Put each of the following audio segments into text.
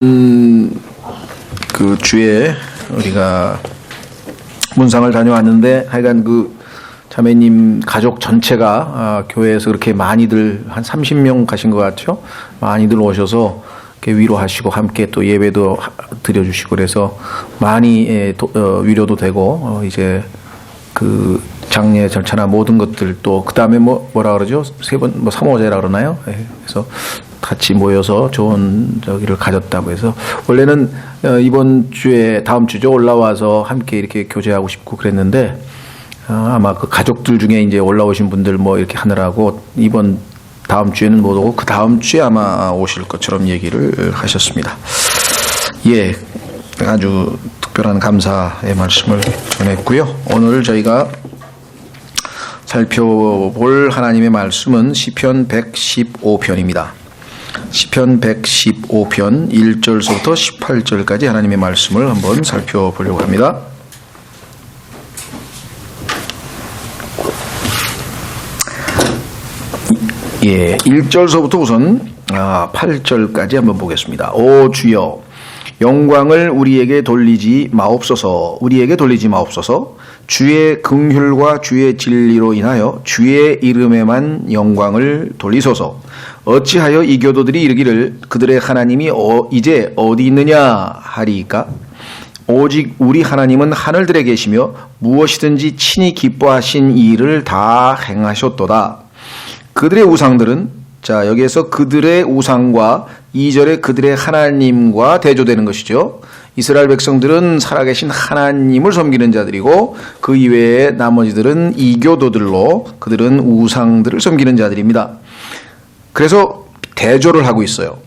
그 주에 우리가 문상을 다녀왔는데 하여간 그 자매님 가족 전체가 교회에서 그렇게 많이들 한 30명 가신 것 같죠? 많이들 오셔서 이렇게 위로하시고 함께 또 예배도 드려주시고 그래서 많이 위로도 되고 이제 그 장례 절차나 모든 것들 또 그 다음에 뭐라 그러죠? 세 번 뭐 사모제라 그러나요? 그래서 같이 모여서 좋은 저기를 가졌다고 해서 원래는 이번 주에 다음 주죠 올라와서 함께 이렇게 교제하고 싶고 그랬는데 아마 그 가족들 중에 이제 올라오신 분들 뭐 이렇게 하느라고 이번 다음 주에는 못 오고 그 다음 주에 아마 오실 것처럼 얘기를 하셨습니다. 예, 아주 특별한 감사의 말씀을 전했고요. 오늘 저희가 살펴볼 하나님의 말씀은 시편 115편입니다. 시편 115편 1절서부터 18절까지 하나님의 말씀을 한번 살펴보려고 합니다. 예, 1절서부터 우선 8절까지 한번 보겠습니다. 오 주여 영광을 우리에게 돌리지 마옵소서. 우리에게 돌리지 마옵소서. 주의 긍휼과 주의 진리로 인하여 주의 이름에만 영광을 돌리소서. 어찌하여 이 교도들이 이르기를 그들의 하나님이 이제 어디 있느냐 하리이까? 오직 우리 하나님은 하늘들에 계시며 무엇이든지 친히 기뻐하신 일을 다 행하셨도다. 그들의 우상들은 자 여기에서 그들의 우상과 2절에 그들의 하나님과 대조되는 것이죠. 이스라엘 백성들은 살아계신 하나님을 섬기는 자들이고 그 이외에 나머지들은 이교도들로 그들은 우상들을 섬기는 자들입니다. 그래서 대조를 하고 있어요.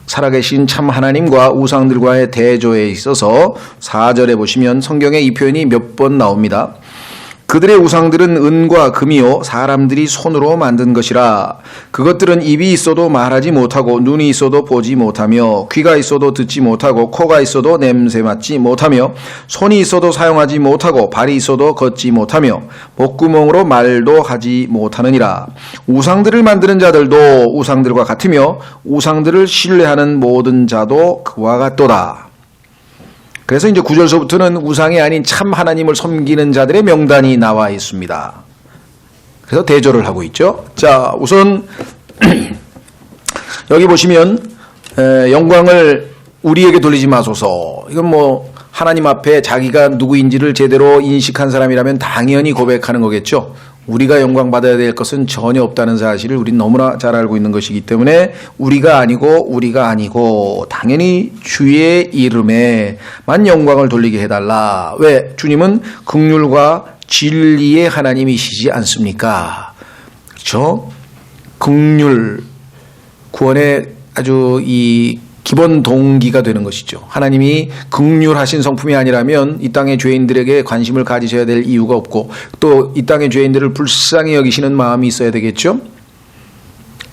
살아계신 참 하나님과 우상들과의 대조에 있어서 4절에 보시면 성경에 이 표현이 몇 번 나옵니다. 그들의 우상들은 은과 금이요 사람들이 손으로 만든 것이라. 그것들은 입이 있어도 말하지 못하고 눈이 있어도 보지 못하며 귀가 있어도 듣지 못하고 코가 있어도 냄새 맡지 못하며 손이 있어도 사용하지 못하고 발이 있어도 걷지 못하며 목구멍으로 말도 하지 못하느니라. 우상들을 만드는 자들도 우상들과 같으며 우상들을 신뢰하는 모든 자도 그와 같도다. 그래서 이제 9절서부터는 우상이 아닌 참 하나님을 섬기는 자들의 명단이 나와 있습니다. 그래서 대조를 하고 있죠. 자, 우선 여기 보시면 영광을 우리에게 돌리지 마소서. 이건 뭐 하나님 앞에 자기가 누구인지를 제대로 인식한 사람이라면 당연히 고백하는 거겠죠. 우리가 영광 받아야 될 것은 전혀 없다는 사실을 우린 너무나 잘 알고 있는 것이기 때문에 우리가 아니고 당연히 주의 이름에만 영광을 돌리게 해달라. 왜? 주님은 긍휼과 진리의 하나님이시지 않습니까? 그렇죠? 긍휼, 구원의 아주 이 기본 동기가 되는 것이죠. 하나님이 긍휼하신 성품이 아니라면 이 땅의 죄인들에게 관심을 가지셔야 될 이유가 없고 또 이 땅의 죄인들을 불쌍히 여기시는 마음이 있어야 되겠죠.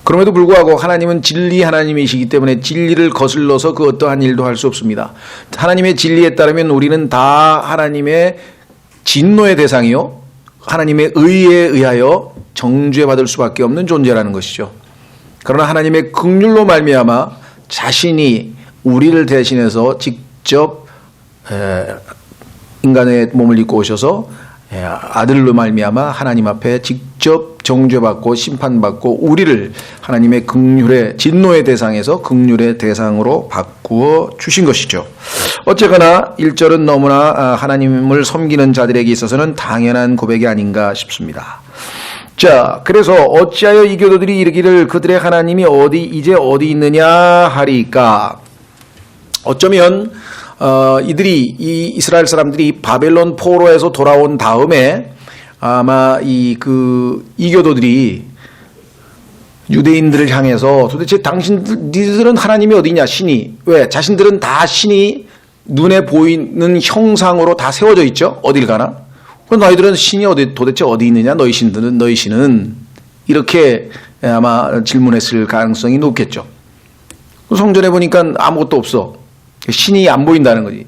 그럼에도 불구하고 하나님은 진리 하나님이시기 때문에 진리를 거슬러서 그 어떠한 일도 할 수 없습니다. 하나님의 진리에 따르면 우리는 다 하나님의 진노의 대상이요 하나님의 의에 의하여 정죄받을 수밖에 없는 존재라는 것이죠. 그러나 하나님의 긍휼로 말미암아 자신이 우리를 대신해서 직접 인간의 몸을 입고 오셔서 아들로 말미암아 하나님 앞에 직접 정죄받고 심판받고 우리를 하나님의 긍휼의 진노의 대상에서 긍휼의 대상으로 바꾸어 주신 것이죠. 어쨌거나 1절은 너무나 하나님을 섬기는 자들에게 있어서는 당연한 고백이 아닌가 싶습니다. 자, 그래서 어찌하여 이 교도들이 이르기를 그들의 하나님이 이제 어디 있느냐 하리까. 어쩌면 이 이스라엘 사람들이 바벨론 포로에서 돌아온 다음에 아마 이 교도들이 유대인들을 향해서 도대체 니들은 하나님이 어디냐 신이 왜 자신들은 다 신이 눈에 보이는 형상으로 다 세워져 있죠. 어딜 가나? 너희들은 신이 도대체 어디 있느냐? 너희 신은 이렇게 아마 질문했을 가능성이 높겠죠. 성전에 보니까 아무것도 없어. 신이 안 보인다는 거지.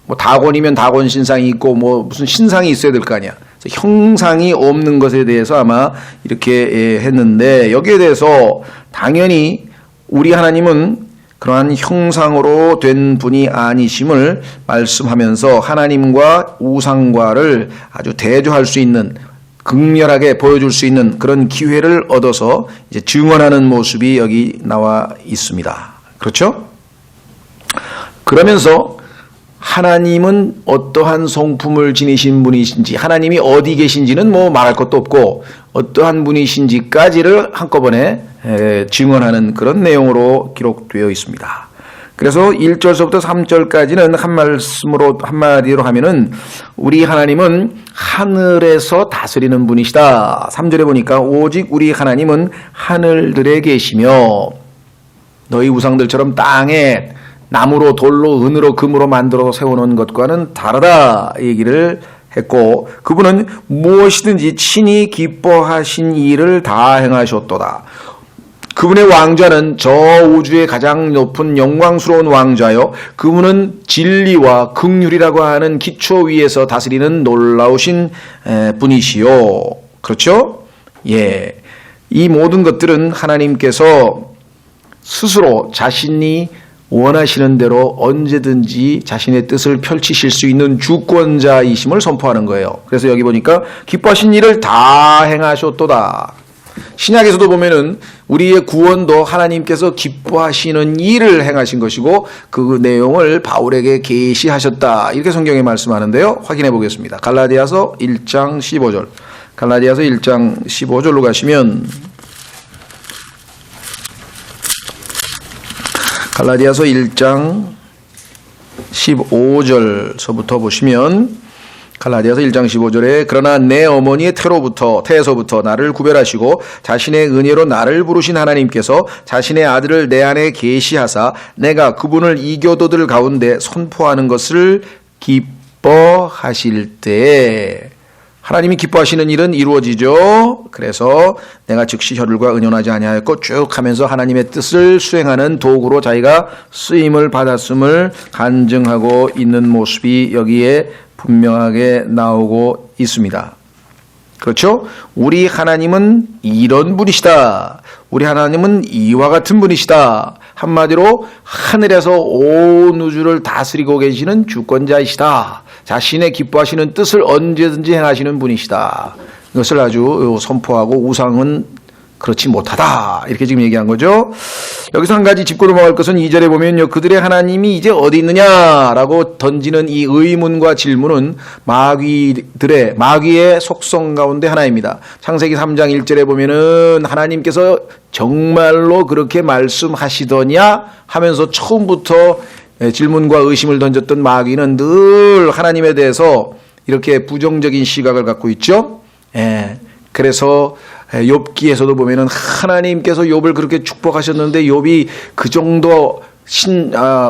뭐 다곤이면 다곤 신상이 있고 뭐 무슨 신상이 있어야 될 거 아니야. 형상이 없는 것에 대해서 아마 이렇게 했는데 여기에 대해서 당연히 우리 하나님은 그러한 형상으로 된 분이 아니심을 말씀하면서 하나님과 우상과를 아주 대조할 수 있는, 극렬하게 보여줄 수 있는 그런 기회를 얻어서 이제 증언하는 모습이 여기 나와 있습니다. 그렇죠? 그러면서 하나님은 어떠한 성품을 지니신 분이신지, 하나님이 어디 계신지는 뭐 말할 것도 없고 어떠한 분이신지까지를 한꺼번에 증언하는 그런 내용으로 기록되어 있습니다. 그래서 1절서부터 3절까지는 한 말씀으로, 한마디로 하면은 우리 하나님은 하늘에서 다스리는 분이시다. 3절에 보니까 오직 우리 하나님은 하늘들에 계시며 너희 우상들처럼 땅에 나무로 돌로 은으로 금으로 만들어 세워놓은 것과는 다르다 얘기를 했고, 그분은 무엇이든지 친히 기뻐하신 일을 다 행하셨도다. 그분의 왕좌는 저 우주의 가장 높은 영광스러운 왕좌요, 그분은 진리와 긍휼이라고 하는 기초 위에서 다스리는 놀라우신 분이시요. 그렇죠? 예, 이 모든 것들은 하나님께서 스스로 자신이 원하시는 대로 언제든지 자신의 뜻을 펼치실 수 있는 주권자이심을 선포하는 거예요. 그래서 여기 보니까 기뻐하신 일을 다 행하셨도다. 신약에서도 보면은 우리의 구원도 하나님께서 기뻐하시는 일을 행하신 것이고 그 내용을 바울에게 계시하셨다. 이렇게 성경에 말씀하는데요. 확인해 보겠습니다. 갈라디아서 1장 15절. 갈라디아서 1장 15절로 가시면 갈라디아서 1장 15절서부터 보시면 갈라디아서 1장 15절에 그러나 내 어머니의 태에서부터 나를 구별하시고 자신의 은혜로 나를 부르신 하나님께서 자신의 아들을 내 안에 계시하사 내가 그분을 이교도들 가운데 선포하는 것을 기뻐하실 때에, 하나님이 기뻐하시는 일은 이루어지죠. 그래서 내가 즉시 혀들과 은연하지 아니하였고 쭉 하면서 하나님의 뜻을 수행하는 도구로 자기가 쓰임을 받았음을 간증하고 있는 모습이 여기에 분명하게 나오고 있습니다. 그렇죠? 우리 하나님은 이런 분이시다. 우리 하나님은 이와 같은 분이시다. 한마디로 하늘에서 온 우주를 다스리고 계시는 주권자이시다. 자신의 기뻐하시는 뜻을 언제든지 행하시는 분이시다. 이것을 아주 선포하고 우상은 그렇지 못하다. 이렇게 지금 얘기한 거죠. 여기서 한 가지 짚고 넘어갈 것은 2절에 보면요. 그들의 하나님이 이제 어디 있느냐라고 던지는 이 의문과 질문은 마귀의 속성 가운데 하나입니다. 창세기 3장 1절에 보면은 하나님께서 정말로 그렇게 말씀하시더냐 하면서 처음부터 질문과 의심을 던졌던 마귀는 늘 하나님에 대해서 이렇게 부정적인 시각을 갖고 있죠. 그래서 욥기에서도 보면은 하나님께서 욥을 그렇게 축복하셨는데 욥이 그 정도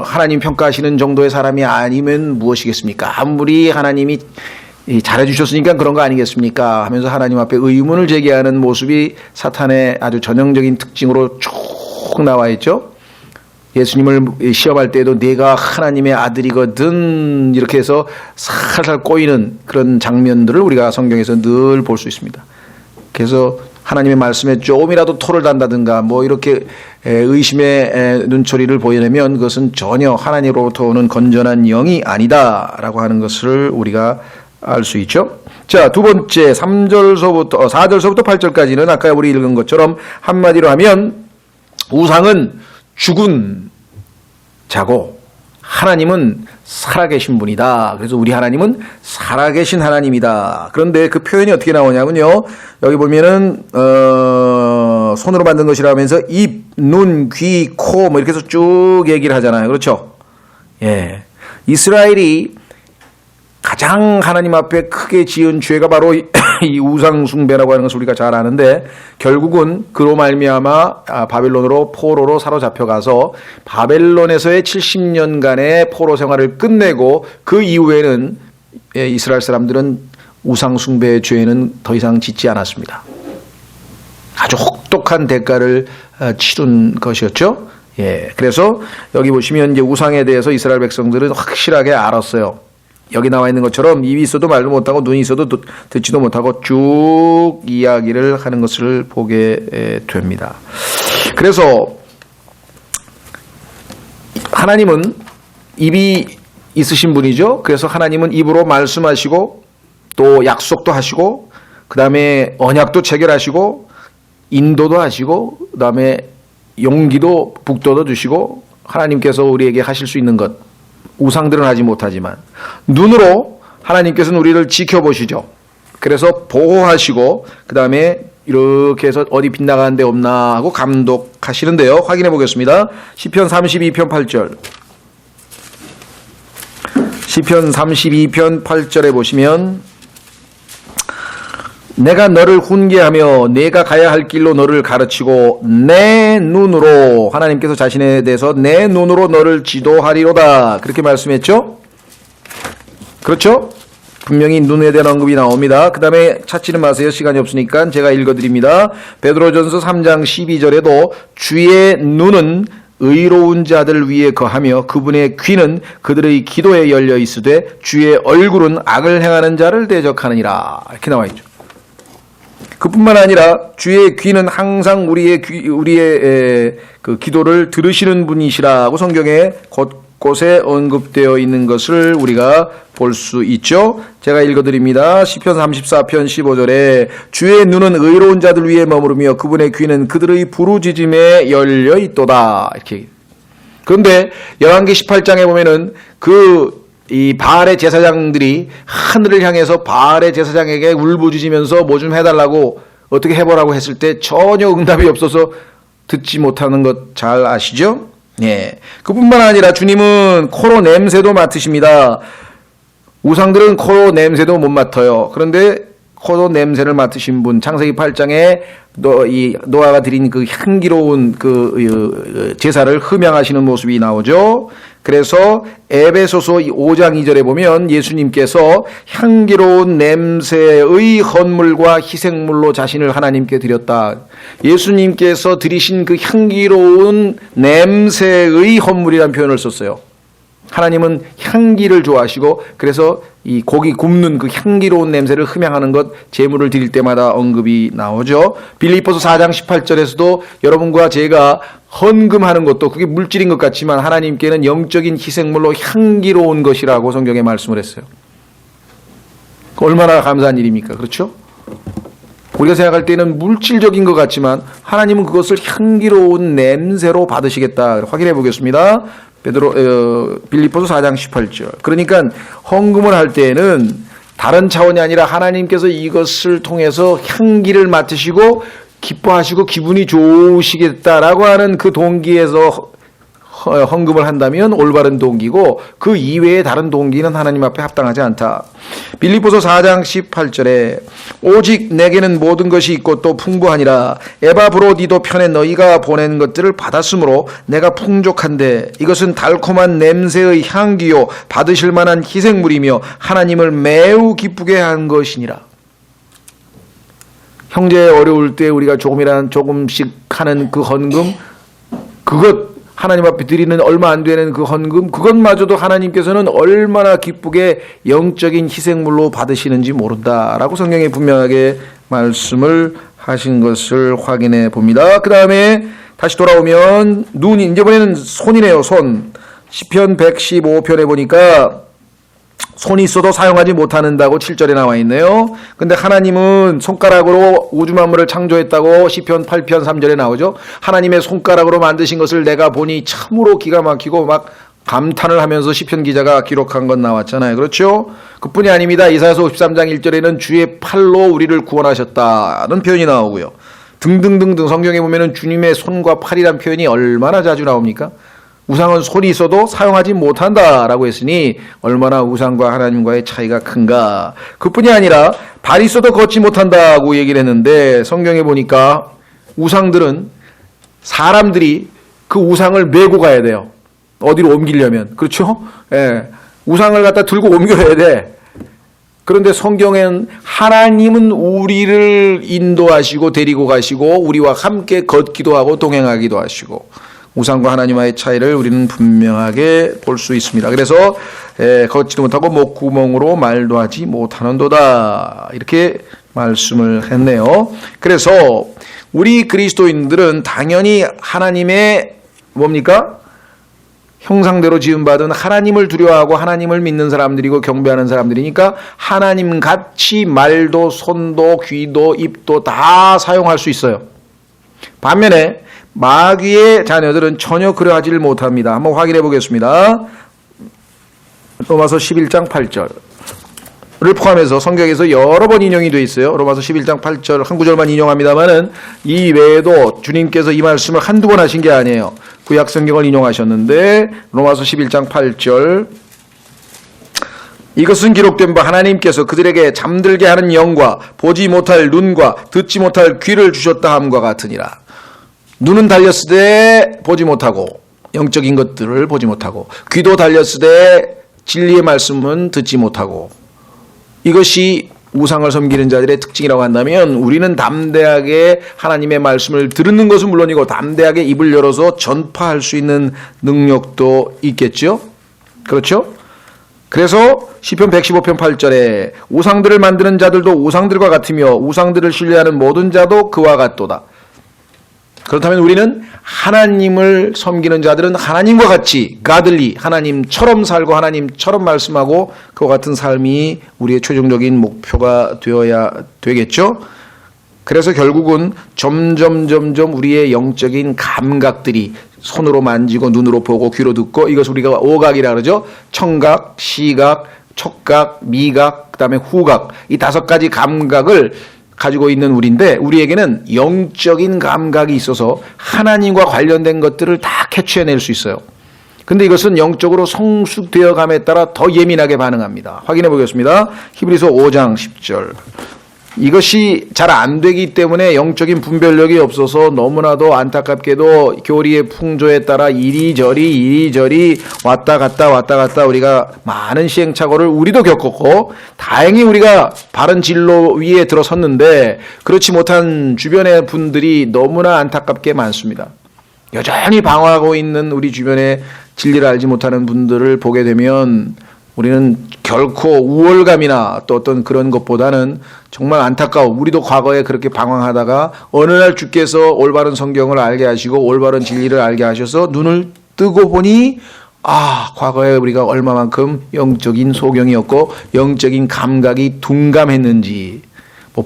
하나님 평가하시는 정도의 사람이 아니면 무엇이겠습니까? 아무리 하나님이 잘해주셨으니까 그런 거 아니겠습니까? 하면서 하나님 앞에 의문을 제기하는 모습이 사탄의 아주 전형적인 특징으로 쭉 나와 있죠. 예수님을 시험할 때에도 네가 하나님의 아들이거든 이렇게 해서 살살 꼬이는 그런 장면들을 우리가 성경에서 늘 볼 수 있습니다. 그래서 하나님의 말씀에 조금이라도 토를 단다든가 뭐 이렇게 의심의 눈초리를 보이려면 그것은 전혀 하나님으로부터 오는 건전한 영이 아니다라고 하는 것을 우리가 알 수 있죠. 자, 두 번째 4절서부터 8절까지는 아까 우리 읽은 것처럼 한마디로 하면 우상은 죽은 자고 하나님은 살아계신 분이다. 그래서 우리 하나님은 살아계신 하나님이다. 그런데 그 표현이 어떻게 나오냐면요. 여기 보면은 손으로 만든 것이라면서 입, 눈, 귀, 코 뭐 이렇게 해서 쭉 얘기를 하잖아요. 그렇죠? 예. 이스라엘이 가장 하나님 앞에 크게 지은 죄가 바로 이 우상 숭배라고 하는 것을 우리가 잘 아는데 결국은 그로 말미암아 바벨론으로 포로로 사로잡혀가서 바벨론에서의 70년간의 포로 생활을 끝내고 그 이후에는 이스라엘 사람들은 우상 숭배의 죄는 더 이상 짓지 않았습니다. 아주 혹독한 대가를 치른 것이었죠. 예, 그래서 여기 보시면 이제 우상에 대해서 이스라엘 백성들은 확실하게 알았어요. 여기 나와 있는 것처럼 입이 있어도 말도 못하고 눈이 있어도 듣지도 못하고 쭉 이야기를 하는 것을 보게 됩니다. 그래서 하나님은 입이 있으신 분이죠. 그래서 하나님은 입으로 말씀하시고 또 약속도 하시고 그 다음에 언약도 체결하시고 인도도 하시고 그 다음에 용기도 북돋워 주시고 하나님께서 우리에게 하실 수 있는 것 우상들은 하지 못하지만 눈으로 하나님께서는 우리를 지켜보시죠. 그래서 보호하시고 그 다음에 이렇게 해서 어디 빗나가는 데 없나 하고 감독하시는데요. 확인해 보겠습니다. 시편 32편 8절 시편 32편 8절에 보시면 내가 너를 훈계하며 내가 가야 할 길로 너를 가르치고 내 눈으로 하나님께서 자신에 대해서 내 눈으로 너를 지도하리로다 그렇게 말씀했죠. 그렇죠? 분명히 눈에 대한 언급이 나옵니다. 그 다음에 찾지는 마세요. 시간이 없으니까 제가 읽어드립니다. 베드로전서 3장 12절에도 주의 눈은 의로운 자들 위에 거하며 그분의 귀는 그들의 기도에 열려 있으되 주의 얼굴은 악을 행하는 자를 대적하느니라 이렇게 나와 있죠. 그뿐만 아니라 주의 귀는 항상 우리의 그 기도를 들으시는 분이시라고 성경에 곳곳에 언급되어 있는 것을 우리가 볼 수 있죠. 제가 읽어드립니다. 시편 34편 15절에 주의 눈은 의로운 자들 위에 머무르며 그분의 귀는 그들의 부르짖음에 열려 있도다 이렇게. 그런데 열왕기 18장에 보면은 이 바알의 제사장들이 하늘을 향해서 바알의 제사장에게 울부짖으면서 뭐 좀 해달라고 어떻게 해보라고 했을 때 전혀 응답이 없어서 듣지 못하는 것 잘 아시죠? 예. 그뿐만 아니라 주님은 코로 냄새도 맡으십니다. 우상들은 코로 냄새도 못 맡아요. 그런데 코로 냄새를 맡으신 분, 창세기 8장에 노아가 드린 그 향기로운 그 제사를 흠양하시는 모습이 나오죠. 그래서 에베소서 5장 2절에 보면 예수님께서 향기로운 냄새의 헌물과 희생물로 자신을 하나님께 드렸다. 예수님께서 드리신 그 향기로운 냄새의 헌물이라는 표현을 썼어요. 하나님은 향기를 좋아하시고 그래서 이 고기 굽는 그 향기로운 냄새를 흠양하는 것 제물을 드릴 때마다 언급이 나오죠. 빌립보서 4장 18절에서도 여러분과 제가 헌금하는 것도 그게 물질인 것 같지만 하나님께는 영적인 희생물로 향기로운 것이라고 성경에 말씀을 했어요. 얼마나 감사한 일입니까? 그렇죠? 우리가 생각할 때는 물질적인 것 같지만 하나님은 그것을 향기로운 냄새로 받으시겠다. 확인해 보겠습니다. 빌립보서 4장 18절. 그러니까 헌금을 할 때에는 다른 차원이 아니라 하나님께서 이것을 통해서 향기를 맡으시고 기뻐하시고 기분이 좋으시겠다라고 하는 그 동기에서 헌금을 한다면 올바른 동기고 그 이외의 다른 동기는 하나님 앞에 합당하지 않다. 빌립보서 4장 18절에 오직 내게는 모든 것이 있고 또 풍부하니라 에바브로디도 편에 너희가 보낸 것들을 받았으므로 내가 풍족한데 이것은 달콤한 냄새의 향기요 받으실 만한 희생물이며 하나님을 매우 기쁘게 한 것이니라. 형제 어려울 때 우리가 조금씩 하는 그 헌금 그것 하나님 앞에 드리는 얼마 안 되는 그 헌금 그것마저도 하나님께서는 얼마나 기쁘게 영적인 희생물로 받으시는지 모른다라고 성경에 분명하게 말씀을 하신 것을 확인해 봅니다. 그 다음에 다시 돌아오면 눈이 이번에는 손이네요. 손. 시편 115편에 보니까 손이 있어도 사용하지 못하는다고 7절에 나와 있네요. 근데 하나님은 손가락으로 우주 만물을 창조했다고 시편 8편 3절에 나오죠. 하나님의 손가락으로 만드신 것을 내가 보니 참으로 기가 막히고 막 감탄을 하면서 시편 기자가 기록한 건 나왔잖아요. 그렇죠? 그뿐이 아닙니다. 이사야서 53장 1절에는 주의 팔로 우리를 구원하셨다는 표현이 나오고요. 등등등등 성경에 보면은 주님의 손과 팔이란 표현이 얼마나 자주 나옵니까? 우상은 손이 있어도 사용하지 못한다라고 했으니 얼마나 우상과 하나님과의 차이가 큰가. 그뿐이 아니라 발이 있어도 걷지 못한다고 얘기를 했는데 성경에 보니까 우상들은 사람들이 그 우상을 메고 가야 돼요. 어디로 옮기려면. 그렇죠? 예. 우상을 갖다 들고 옮겨야 돼. 그런데 성경엔 하나님은 우리를 인도하시고 데리고 가시고 우리와 함께 걷기도 하고 동행하기도 하시고 우상과 하나님과의 차이를 우리는 분명하게 볼 수 있습니다. 그래서 걷지도 못하고 목구멍으로 말도 하지 못하는도다 이렇게 말씀을 했네요. 그래서 우리 그리스도인들은 당연히 하나님의 뭡니까? 형상대로 지음받은 하나님을 두려워하고 하나님을 믿는 사람들이고 경배하는 사람들이니까 하나님 같이 말도 손도 귀도 입도 다 사용할 수 있어요. 반면에 마귀의 자녀들은 전혀 그러하지를 못합니다. 한번 확인해 보겠습니다. 로마서 11장 8절을 포함해서 성경에서 여러 번 인용이 되어 있어요. 로마서 11장 8절 한 구절만 인용합니다만은 이 외에도 주님께서 이 말씀을 한두 번 하신 게 아니에요. 구약 성경을 인용하셨는데 로마서 11장 8절 이것은 기록된 바 하나님께서 그들에게 잠들게 하는 영과 보지 못할 눈과 듣지 못할 귀를 주셨다 함과 같으니라. 눈은 달렸으되 보지 못하고 영적인 것들을 보지 못하고 귀도 달렸으되 진리의 말씀은 듣지 못하고 이것이 우상을 섬기는 자들의 특징이라고 한다면 우리는 담대하게 하나님의 말씀을 듣는 것은 물론이고 담대하게 입을 열어서 전파할 수 있는 능력도 있겠죠. 그렇죠? 그래서 시편 115편 8절에 우상들을 만드는 자들도 우상들과 같으며 우상들을 신뢰하는 모든 자도 그와 같도다. 그렇다면 우리는 하나님을 섬기는 자들은 하나님과 같이 godly 하나님처럼 살고 하나님처럼 말씀하고 그와 같은 삶이 우리의 최종적인 목표가 되어야 되겠죠. 그래서 결국은 점점 우리의 영적인 감각들이 손으로 만지고 눈으로 보고 귀로 듣고 이것을 우리가 오각이라 그러죠. 청각, 시각, 촉각, 미각, 그다음에 후각 이 5가지 감각을 가지고 있는 우리인데 우리에게는 영적인 감각이 있어서 하나님과 관련된 것들을 다 캐치해낼 수 있어요. 근데 이것은 영적으로 성숙되어 감에 따라 더 예민하게 반응합니다. 확인해 보겠습니다. 히브리서 5장 10절 이것이 잘 안 되기 때문에 영적인 분별력이 없어서 너무나도 안타깝게도 교리의 풍조에 따라 이리저리 왔다 갔다 우리가 많은 시행착오를 우리도 겪었고 다행히 우리가 바른 진로 위에 들어섰는데 그렇지 못한 주변의 분들이 너무나 안타깝게 많습니다. 여전히 방황하고 있는 우리 주변에 진리를 알지 못하는 분들을 보게 되면 우리는 결코 우월감이나 또 어떤 그런 것보다는 정말 안타까워. 우리도 과거에 그렇게 방황하다가 어느 날 주께서 올바른 성경을 알게 하시고 올바른 진리를 알게 하셔서 눈을 뜨고 보니 과거에 우리가 얼마만큼 영적인 소경이었고 영적인 감각이 둔감했는지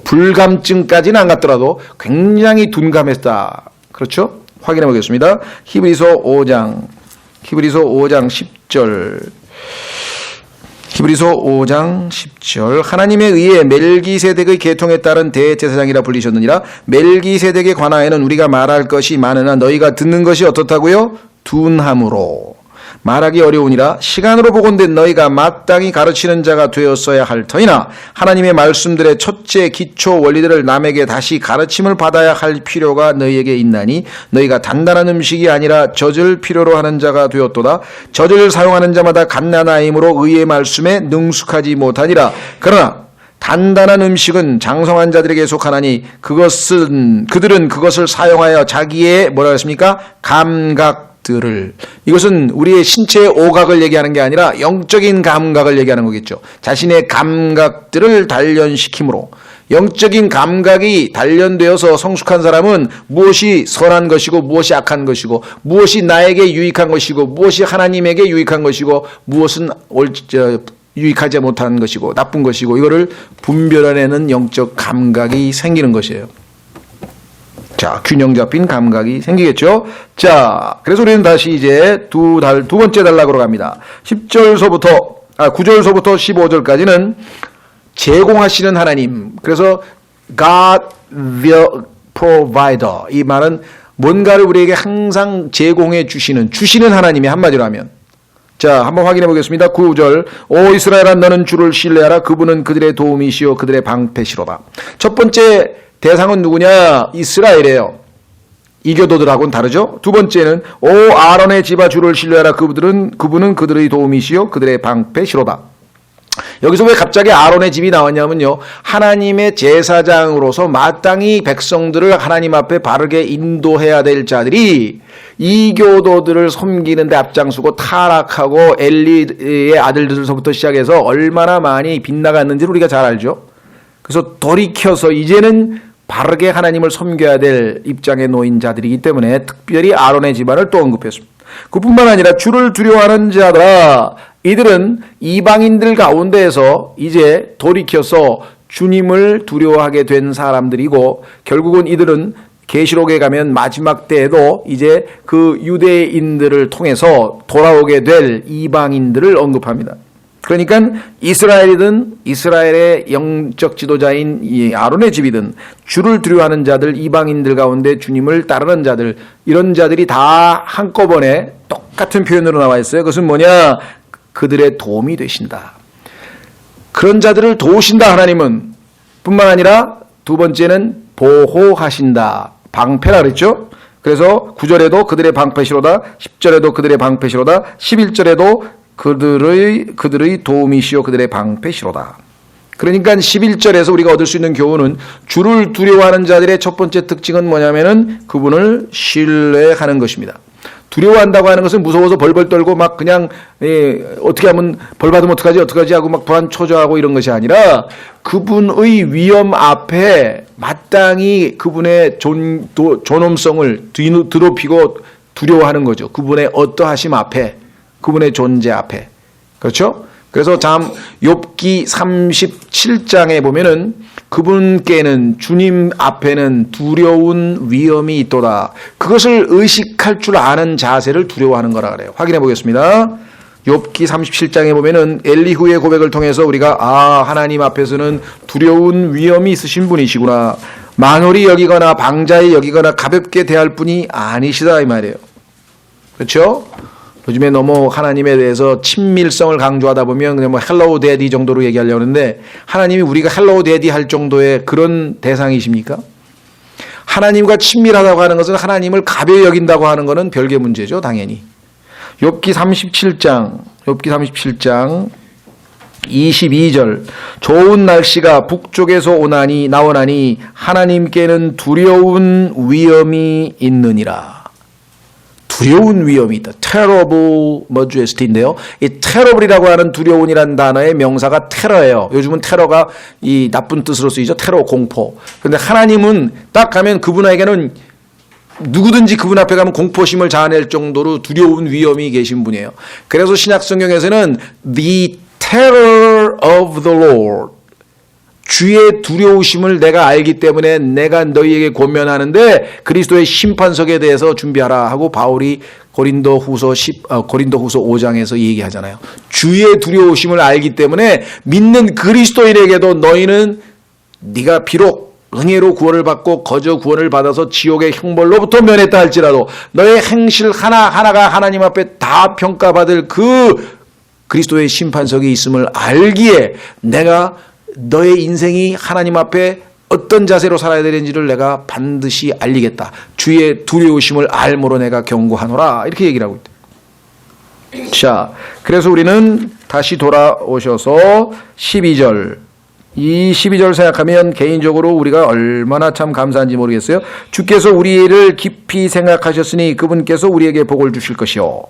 불감증까지는 안 갔더라도 굉장히 둔감했다. 그렇죠? 확인해 보겠습니다. 히브리서 5장 10절 히브리서 5장 10절 하나님에 의해 멜기세덱의 계통에 따른 대제사장이라 불리셨느니라. 멜기세덱에 관하여는 우리가 말할 것이 많으나 너희가 듣는 것이 어떻다고요? 둔함으로 말하기 어려우니라. 시간으로 보건된 너희가 마땅히 가르치는 자가 되었어야 할 터이나 하나님의 말씀들의 첫째 기초 원리들을 남에게 다시 가르침을 받아야 할 필요가 너희에게 있나니 너희가 단단한 음식이 아니라 젖을 필요로 하는 자가 되었도다. 젖을 사용하는 자마다 갓난아임으로 의의 말씀에 능숙하지 못하니라. 그러나 단단한 음식은 장성한 자들에게 속하나니 그들은 그것을 사용하여 자기의 뭐라 했습니까? 감각들을 이것은 우리의 신체의 오각을 얘기하는 게 아니라 영적인 감각을 얘기하는 거겠죠. 자신의 감각들을 단련시킴으로 영적인 감각이 단련되어서 성숙한 사람은 무엇이 선한 것이고 무엇이 악한 것이고 무엇이 나에게 유익한 것이고 무엇이 하나님에게 유익한 것이고 무엇은 유익하지 못한 것이고 나쁜 것이고 이거를 분별해내는 영적 감각이 생기는 것이에요. 자, 균형 잡힌 감각이 생기겠죠. 자, 그래서 우리는 다시 이제 두 번째 단락으로 갑니다. 9절서부터 15절까지는 제공하시는 하나님. 그래서 God the provider. 이 말은 뭔가를 우리에게 항상 제공해 주시는 하나님이 한마디로 하면. 자, 한번 확인해 보겠습니다. 9절. 오 이스라엘아 너는 주를 신뢰하라. 그분은 그들의 도움이시오 그들의 방패시로다. 첫 번째 대상은 누구냐? 이스라엘이에요. 이교도들하고는 다르죠. 두 번째는 오 아론의 집아 주를 신뢰하라. 그분은 그들의 도움이시오 그들의 방패시로다. 여기서 왜 갑자기 아론의 집이 나왔냐면요. 하나님의 제사장으로서 마땅히 백성들을 하나님 앞에 바르게 인도해야 될 자들이 이교도들을 섬기는데 앞장서고 타락하고 엘리의 아들들서부터 시작해서 얼마나 많이 빗나갔는지를 우리가 잘 알죠. 그래서 돌이켜서 이제는 바르게 하나님을 섬겨야 될 입장에 놓인 자들이기 때문에 특별히 아론의 집안을 또 언급했습니다. 그뿐만 아니라 주를 두려워하는 자들아, 이들은 이방인들 가운데에서 이제 돌이켜서 주님을 두려워하게 된 사람들이고, 결국은 이들은 계시록에 가면 마지막 때에도 이제 그 유대인들을 통해서 돌아오게 될 이방인들을 언급합니다. 그러니까 이스라엘이든 이스라엘의 영적 지도자인 이 아론의 집이든 주를 두려워하는 자들, 이방인들 가운데 주님을 따르는 자들, 이런 자들이 다 한꺼번에 똑같은 표현으로 나와 있어요. 그것은 뭐냐? 그들의 도움이 되신다. 그런 자들을 도우신다, 하나님은. 뿐만 아니라 두 번째는 보호하신다. 방패라 그랬죠? 그래서 9절에도 그들의 방패시로다, 10절에도 그들의 방패시로다, 11절에도 그들의 도움이시오, 그들의 방패시로다. 그러니까 11절에서 우리가 얻을 수 있는 교훈은, 주를 두려워하는 자들의 첫 번째 특징은 뭐냐면은 그분을 신뢰하는 것입니다. 두려워한다고 하는 것은 무서워서 벌벌 떨고 막 그냥 어떻게 하면 벌 받으면 어떡하지 하고 막 불안 초조하고 이런 것이 아니라, 그분의 위험 앞에 마땅히 그분의 존엄성을 드높이고 두려워하는 거죠. 그분의 어떠하심 앞에, 그분의 존재 앞에. 그렇죠? 그래서 욥기 37장에 보면은 그분께는, 주님 앞에는 두려운 위험이 있도다. 그것을 의식할 줄 아는 자세를 두려워하는 거라 그래요. 확인해 보겠습니다. 욥기 37장에 보면은 엘리후의 고백을 통해서 우리가 하나님 앞에서는 두려운 위험이 있으신 분이시구나, 만홀히 여기거나 방자히 여기거나 가볍게 대할 분이 아니시다, 이 말이에요. 그렇죠? 요즘에 너무 하나님에 대해서 친밀성을 강조하다 보면 그냥 뭐 헬로우 데디 정도로 얘기하려고 하는데, 하나님이 우리가 헬로우 데디 할 정도의 그런 대상이십니까? 하나님과 친밀하다고 하는 것은 하나님을 가벼이 여긴다고 하는 것은 별개 문제죠, 당연히. 욥기 37장 22절, 좋은 날씨가 북쪽에서 나오나니 하나님께는 두려운 위험이 있느니라. 두려운 위험이 있다. terrible majesty인데요. 이 terrible이라고 하는 두려운이라는 단어의 명사가 테러예요. 요즘은 테러가 이 나쁜 뜻으로 쓰이죠. 테러, 공포. 그런데 하나님은 딱 가면 그분에게는 누구든지 그분 앞에 가면 공포심을 자아낼 정도로 두려운 위험이 계신 분이에요. 그래서 신약 성경에서는 the terror of the Lord, 주의 두려우심을 내가 알기 때문에 내가 너희에게 권면하는데 그리스도의 심판석에 대해서 준비하라 하고 바울이 고린도후서 5장에서 얘기하잖아요. 주의 두려우심을 알기 때문에 믿는 그리스도인에게도 너희는 네가 비록 은혜로 구원을 받고 거저 구원을 받아서 지옥의 형벌로부터 면했다 할지라도 너의 행실 하나하나가 하나님 앞에 다 평가받을 그 그리스도의 심판석이 있음을 알기에 내가 너의 인생이 하나님 앞에 어떤 자세로 살아야 되는지를 내가 반드시 알리겠다. 주의 두려우심을 알므로 내가 경고하노라. 이렇게 얘기를 하고 있다. 자, 그래서 우리는 다시 돌아오셔서 12절. 이 12절 생각하면 개인적으로 우리가 얼마나 참 감사한지 모르겠어요. 주께서 우리를 깊이 생각하셨으니 그분께서 우리에게 복을 주실 것이요.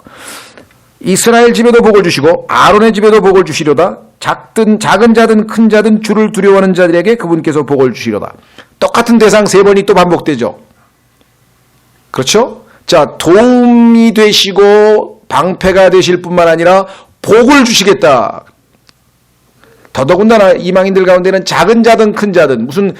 이스라엘 집에도 복을 주시고 아론의 집에도 복을 주시려다. 작은 자든 큰 자든 주를 두려워하는 자들에게 그분께서 복을 주시려다. 똑같은 대상 세 번이 또 반복되죠. 그렇죠? 자, 도움이 되시고 방패가 되실 뿐만 아니라 복을 주시겠다. 더더군다나 이방인들 가운데는 작은 자든 큰 자든 무슨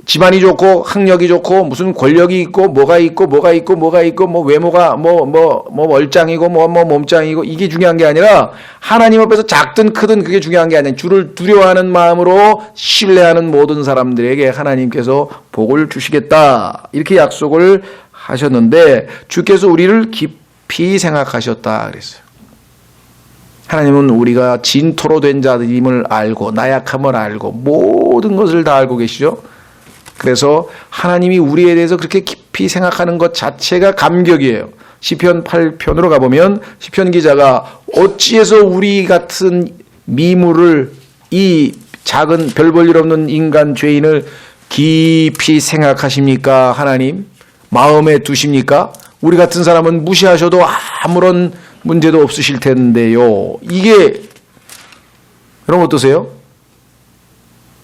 집안이 좋고 학력이 좋고 무슨 권력이 있고 뭐가 있고 뭐 외모가 뭐 얼짱이고 뭐 몸짱이고 이게 중요한 게 아니라 하나님 앞에서 작든 크든 그게 중요한 게 아니라 주를 두려워하는 마음으로 신뢰하는 모든 사람들에게 하나님께서 복을 주시겠다. 이렇게 약속을 하셨는데 주께서 우리를 깊이 생각하셨다 그랬어요. 하나님은 우리가 진토로 된 자들임을 알고 나약함을 알고 모든 것을 다 알고 계시죠. 그래서 하나님이 우리에 대해서 그렇게 깊이 생각하는 것 자체가 감격이에요. 시편 8편으로 가보면 시편 기자가 어찌해서 우리 같은 미물을 이 작은 별 볼 일 없는 인간 죄인을 깊이 생각하십니까? 하나님 마음에 두십니까? 우리 같은 사람은 무시하셔도 아무런 문제도 없으실 텐데요. 이게 여러분 어떠세요?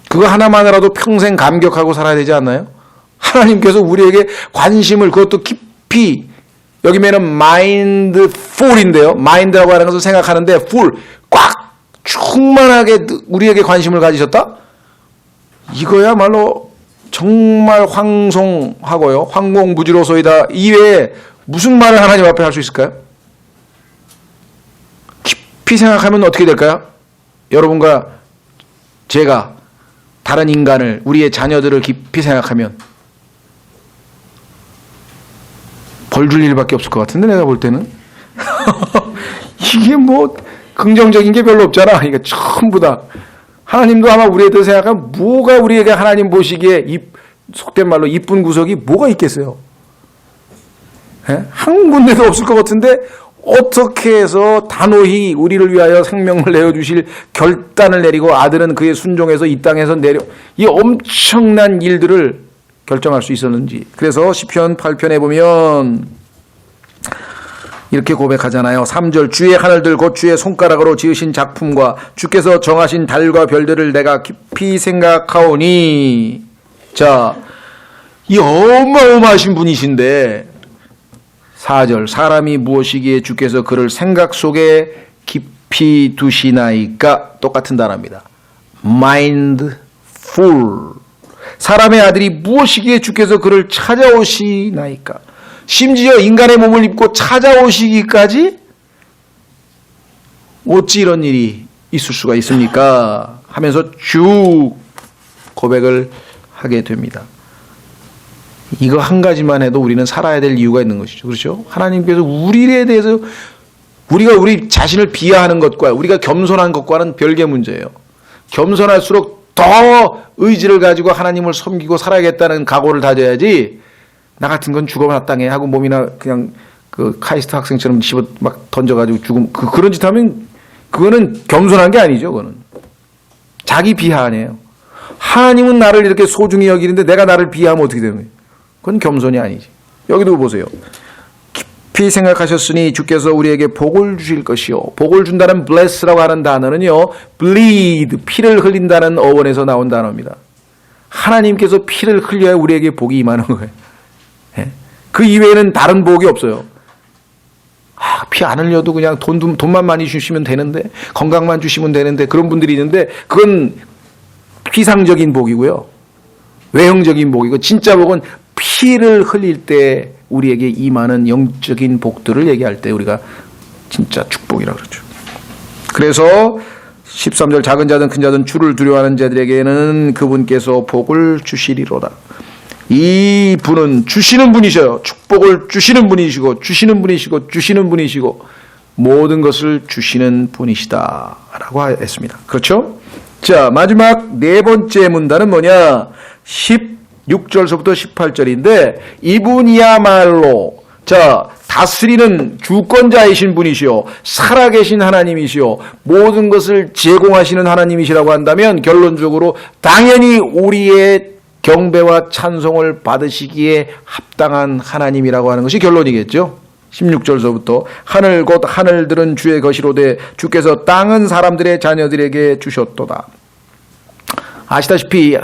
그거 하나만이라도 평생 감격하고 살아야 되지 않나요? 하나님께서 우리에게 관심을 그것도 깊이 여기면은 mindful인데요. mind라고 하는 것을 생각하는데 full, 꽉 충만하게 우리에게 관심을 가지셨다? 이거야말로 정말 황송하고요. 황공무지로소이다. 이외에 무슨 말을 하나님 앞에 할 수 있을까요? 깊이 생각하면 어떻게 될까요? 여러분과 제가 다른 인간을, 우리의 자녀들을 깊이 생각하면 벌 줄 일밖에 없을 것 같은데, 내가 볼 때는. 이게 뭐 긍정적인 게 별로 없잖아. 그러니까 전부 다. 하나님도 아마 우리에 대해서 생각하면 뭐가 우리에게 하나님 보시기에 속된 말로 이쁜 구석이 뭐가 있겠어요? 예? 한 군데도 없을 것 같은데 어떻게 해서 단호히 우리를 위하여 생명을 내어주실 결단을 내리고 아들은 그의 순종해서 이 땅에서 이 엄청난 일들을 결정할 수 있었는지. 그래서 시편 8편에 보면 이렇게 고백하잖아요. 3절, 주의 하늘들 곧 주의 손가락으로 지으신 작품과 주께서 정하신 달과 별들을 내가 깊이 생각하오니. 자, 이 어마어마하신 분이신데 4절, 사람이 무엇이기에 주께서 그를 생각 속에 깊이 두시나이까. 똑같은 단어입니다. mindful. 사람의 아들이 무엇이기에 주께서 그를 찾아오시나이까. 심지어 인간의 몸을 입고 찾아오시기까지 어찌 이런 일이 있을 수가 있습니까? 하면서 쭉 고백을 하게 됩니다. 이거 한 가지만 해도 우리는 살아야 될 이유가 있는 것이죠. 그렇죠? 하나님께서 우리에 대해서 우리가 우리 자신을 비하하는 것과 우리가 겸손한 것과는 별개 문제예요. 겸손할수록 더 의지를 가지고 하나님을 섬기고 살아야겠다는 각오를 다져야지, 나 같은 건 죽어 마땅해 하고 몸이나 그냥 그 카이스트 학생처럼 집어 막 던져가지고 죽음, 그런 짓 하면 그거는 겸손한 게 아니죠. 그거는 자기 비하 아니에요. 하나님은 나를 이렇게 소중히 여기는데 내가 나를 비하하면 어떻게 되는 거예요? 그건 겸손이 아니지. 여기도 보세요. 깊이 생각하셨으니 주께서 우리에게 복을 주실 것이요. 복을 준다는 bless라고 하는 단어는요, bleed, 피를 흘린다는 어원에서 나온 단어입니다. 하나님께서 피를 흘려야 우리에게 복이 임하는 거예요. 예? 그 이외에는 다른 복이 없어요. 피 안 흘려도 그냥 돈만 많이 주시면 되는데, 건강만 주시면 되는데, 그런 분들이 있는데, 그건 피상적인 복이고요. 외형적인 복이고, 진짜 복은 피를 흘릴 때 우리에게 임하는 영적인 복들을 얘기할 때 우리가 진짜 축복이라고 그러죠. 그래서 13절, 작은 자든 큰 자든 주를 두려워하는 자들에게는 그분께서 복을 주시리로다. 이 분은 주시는 분이셔요. 축복을 주시는 분이시고 주시는 분이시고 주시는 분이시고 모든 것을 주시는 분이시다라고 했습니다. 그렇죠? 자, 마지막 네 번째 문단은 뭐냐? 16절서부터 18절인데 이분이야말로 다스리는 주권자이신 분이시오. 살아계신 하나님이시오. 모든 것을 제공하시는 하나님이시라고 한다면 결론적으로 당연히 우리의 경배와 찬송을 받으시기에 합당한 하나님이라고 하는 것이 결론이겠죠. 16절서부터 하늘 곧 하늘들은 주의 것이로되 주께서 땅은 사람들의 자녀들에게 주셨도다. 아시다시피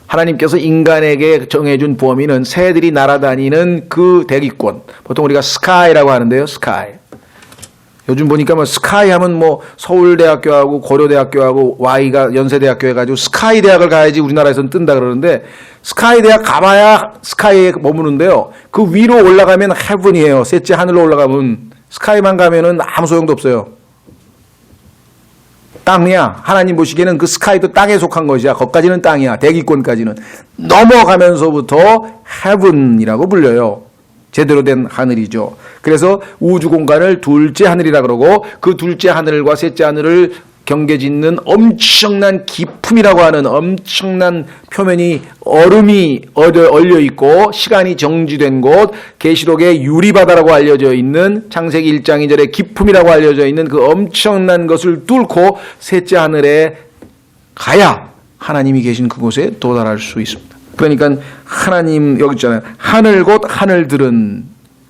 하나님께서 인간에게 정해준 범위는 새들이 날아다니는 그 대기권, 보통 우리가 스카이라고 하는데요. 스카이. 요즘 보니까 뭐 스카이 하면 뭐 서울대학교하고 고려대학교하고 Y가 연세대학교 해가지고 스카이 대학을 가야지 우리나라에서는 뜬다 그러는데, 스카이 대학 가봐야 스카이에 머무는데요. 그 위로 올라가면 헤븐이에요. 셋째 하늘로 올라가면. 스카이만 가면은 아무 소용도 없어요. 땅이야. 하나님 보시기에는 그 스카이도 땅에 속한 것이야. 거기까지는 땅이야. 대기권까지는. 넘어가면서부터 헤븐이라고 불려요. 제대로 된 하늘이죠. 그래서 우주 공간을 둘째 하늘이라 그러고, 그 둘째 하늘과 셋째 하늘을 경계짓는 엄청난 깊음이라고 하는 엄청난 표면이 얼음이 얼려 있고 시간이 정지된 곳, 계시록의 유리바다라고 알려져 있는 창세기 1장 2절의 깊음이라고 알려져 있는 그 엄청난 것을 뚫고 셋째 하늘에 가야 하나님이 계신 그곳에 도달할 수 있습니다. 그러니까 하나님, 여기 있잖아요. 하늘 곧 하늘들은,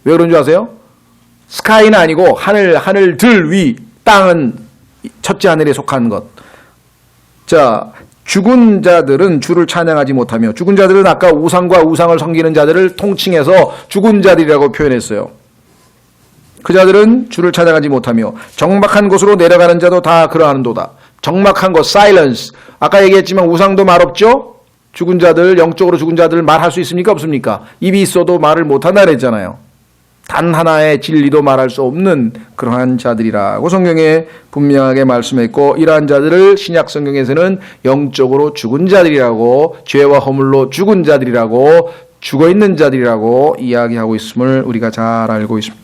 왜 그런 줄 아세요? 스카이는 아니고 하늘들 위, 땅은 첫째 하늘에 속한 것. 자, 죽은 자들은 주를 찬양하지 못하며, 죽은 자들은 아까 우상과 우상을 섬기는 자들을 통칭해서 죽은 자들이라고 표현했어요. 그 자들은 주를 찬양하지 못하며 적막한 곳으로 내려가는 자도 다 그러하는도다. 적막한 곳, silence. 아까 얘기했지만 우상도 말 없죠? 죽은 자들, 영적으로 죽은 자들 말할 수 있습니까? 없습니까? 입이 있어도 말을 못한다 그랬잖아요. 단 하나의 진리도 말할 수 없는 그러한 자들이라고 성경에 분명하게 말씀했고, 이러한 자들을 신약 성경에서는 영적으로 죽은 자들이라고, 죄와 허물로 죽은 자들이라고, 죽어있는 자들이라고 이야기하고 있음을 우리가 잘 알고 있습니다.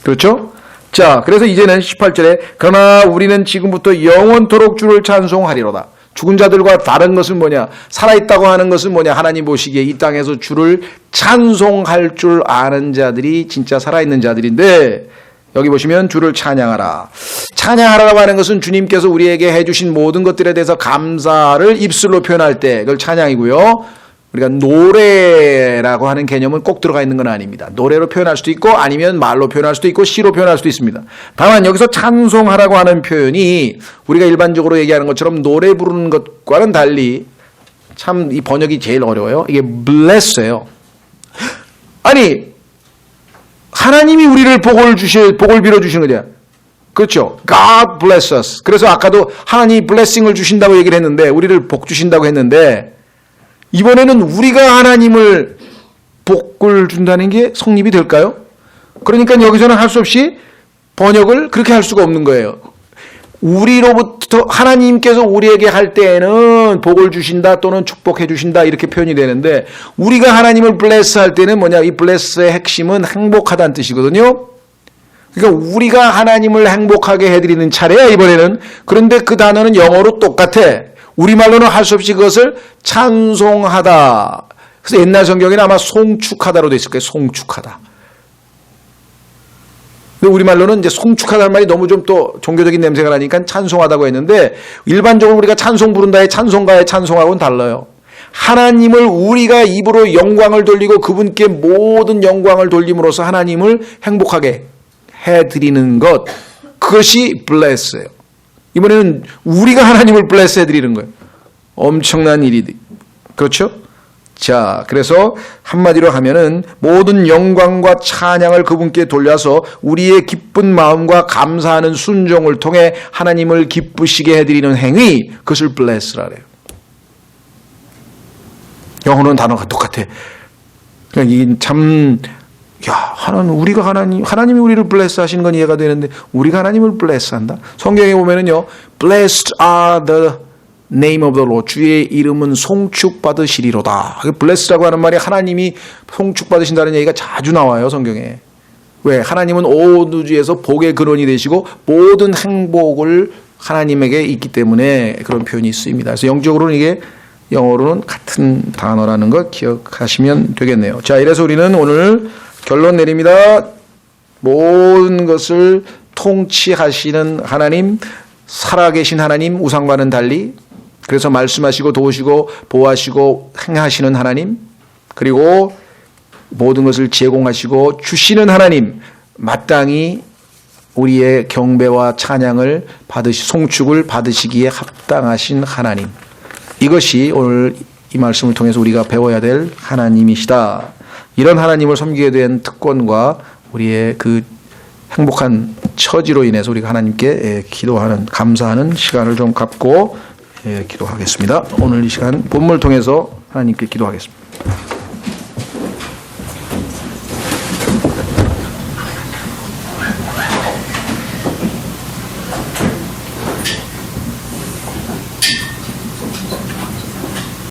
그렇죠? 자, 그래서 이제는 18절에 그러나 우리는 지금부터 영원토록 주를 찬송하리로다. 죽은 자들과 다른 것은 뭐냐? 살아있다고 하는 것은 뭐냐? 하나님 보시기에 이 땅에서 주를 찬송할 줄 아는 자들이 진짜 살아있는 자들인데, 여기 보시면 주를 찬양하라. 찬양하라고 하는 것은 주님께서 우리에게 해주신 모든 것들에 대해서 감사를 입술로 표현할 때 그걸 찬양이고요. 우리가 노래라고 하는 개념은 꼭 들어가 있는 건 아닙니다. 노래로 표현할 수도 있고 아니면 말로 표현할 수도 있고 시로 표현할 수도 있습니다. 다만 여기서 찬송하라고 하는 표현이 우리가 일반적으로 얘기하는 것처럼 노래 부르는 것과는 달리 참 이 번역이 제일 어려워요. 이게 bless예요. 아니 하나님이 우리를 복을 빌어 주시는 거냐? 그렇죠. God bless us. 그래서 아까도 하나님이 blessing을 주신다고 얘기를 했는데, 우리를 복 주신다고 했는데, 이번에는 우리가 하나님을 복을 준다는 게 성립이 될까요? 그러니까 여기서는 할 수 없이 번역을 그렇게 할 수가 없는 거예요. 우리로부터 하나님께서 우리에게 할 때에는 복을 주신다 또는 축복해 주신다 이렇게 표현이 되는데, 우리가 하나님을 bless 할 때는 뭐냐? 이 bless의 핵심은 행복하다는 뜻이거든요. 그러니까 우리가 하나님을 행복하게 해드리는 차례야 이번에는. 그런데 그 단어는 영어로 똑같아. 우리말로는 할 수 없이 그것을 찬송하다. 그래서 옛날 성경에는 아마 송축하다로 돼 있을 거예요. 송축하다. 근데 우리말로는 이제 송축하다는 말이 너무 좀 또 종교적인 냄새가 나니까 찬송하다고 했는데, 일반적으로 우리가 찬송 부른다의 찬송가의 찬송하고는 달라요. 하나님을 우리가 입으로 영광을 돌리고 그분께 모든 영광을 돌림으로써 하나님을 행복하게 해드리는 것, 그것이 bless예요. 이번에는 우리가 하나님을 bless 해드리는 거예요. 엄청난 일이. 그렇죠? 자, 그래서 한마디로 하면은 모든 영광과 찬양을 그분께 돌려서 우리의 기쁜 마음과 감사하는 순종을 통해 하나님을 기쁘시게 해드리는 행위, 그것을 bless라 그래요. 영어로는 단어가 똑같아. 그러니까 이게 참, 하나님이 우리를 bless 하시는 건 이해가 되는데, 우리가 하나님을 bless 한다? 성경에 보면은요, blessed are the name of the Lord. 주의 이름은 송축받으시리로다. bless라고 하는 말이 하나님이 송축받으신다는 얘기가 자주 나와요, 성경에. 왜? 하나님은 온 우주에서 복의 근원이 되시고 모든 행복을 하나님에게 있기 때문에 그런 표현이 쓰입니다. 그래서 영적으로는 이게 영어로는 같은 단어라는 것 기억하시면 되겠네요. 자, 이래서 우리는 오늘 결론 내립니다. 모든 것을 통치하시는 하나님, 살아계신 하나님, 우상과는 달리, 그래서 말씀하시고 도우시고 보호하시고 행하시는 하나님, 그리고 모든 것을 제공하시고 주시는 하나님, 마땅히 우리의 경배와 찬양을 송축을 받으시기에 합당하신 하나님, 이것이 오늘 이 말씀을 통해서 우리가 배워야 될 하나님이시다. 이런 하나님을 섬기게 된 특권과 우리의 그 행복한 처지로 인해서 우리가 하나님께 기도하는, 감사하는 시간을 좀 갖고 기도하겠습니다. 오늘 이 시간 본문을 통해서 하나님께 기도하겠습니다.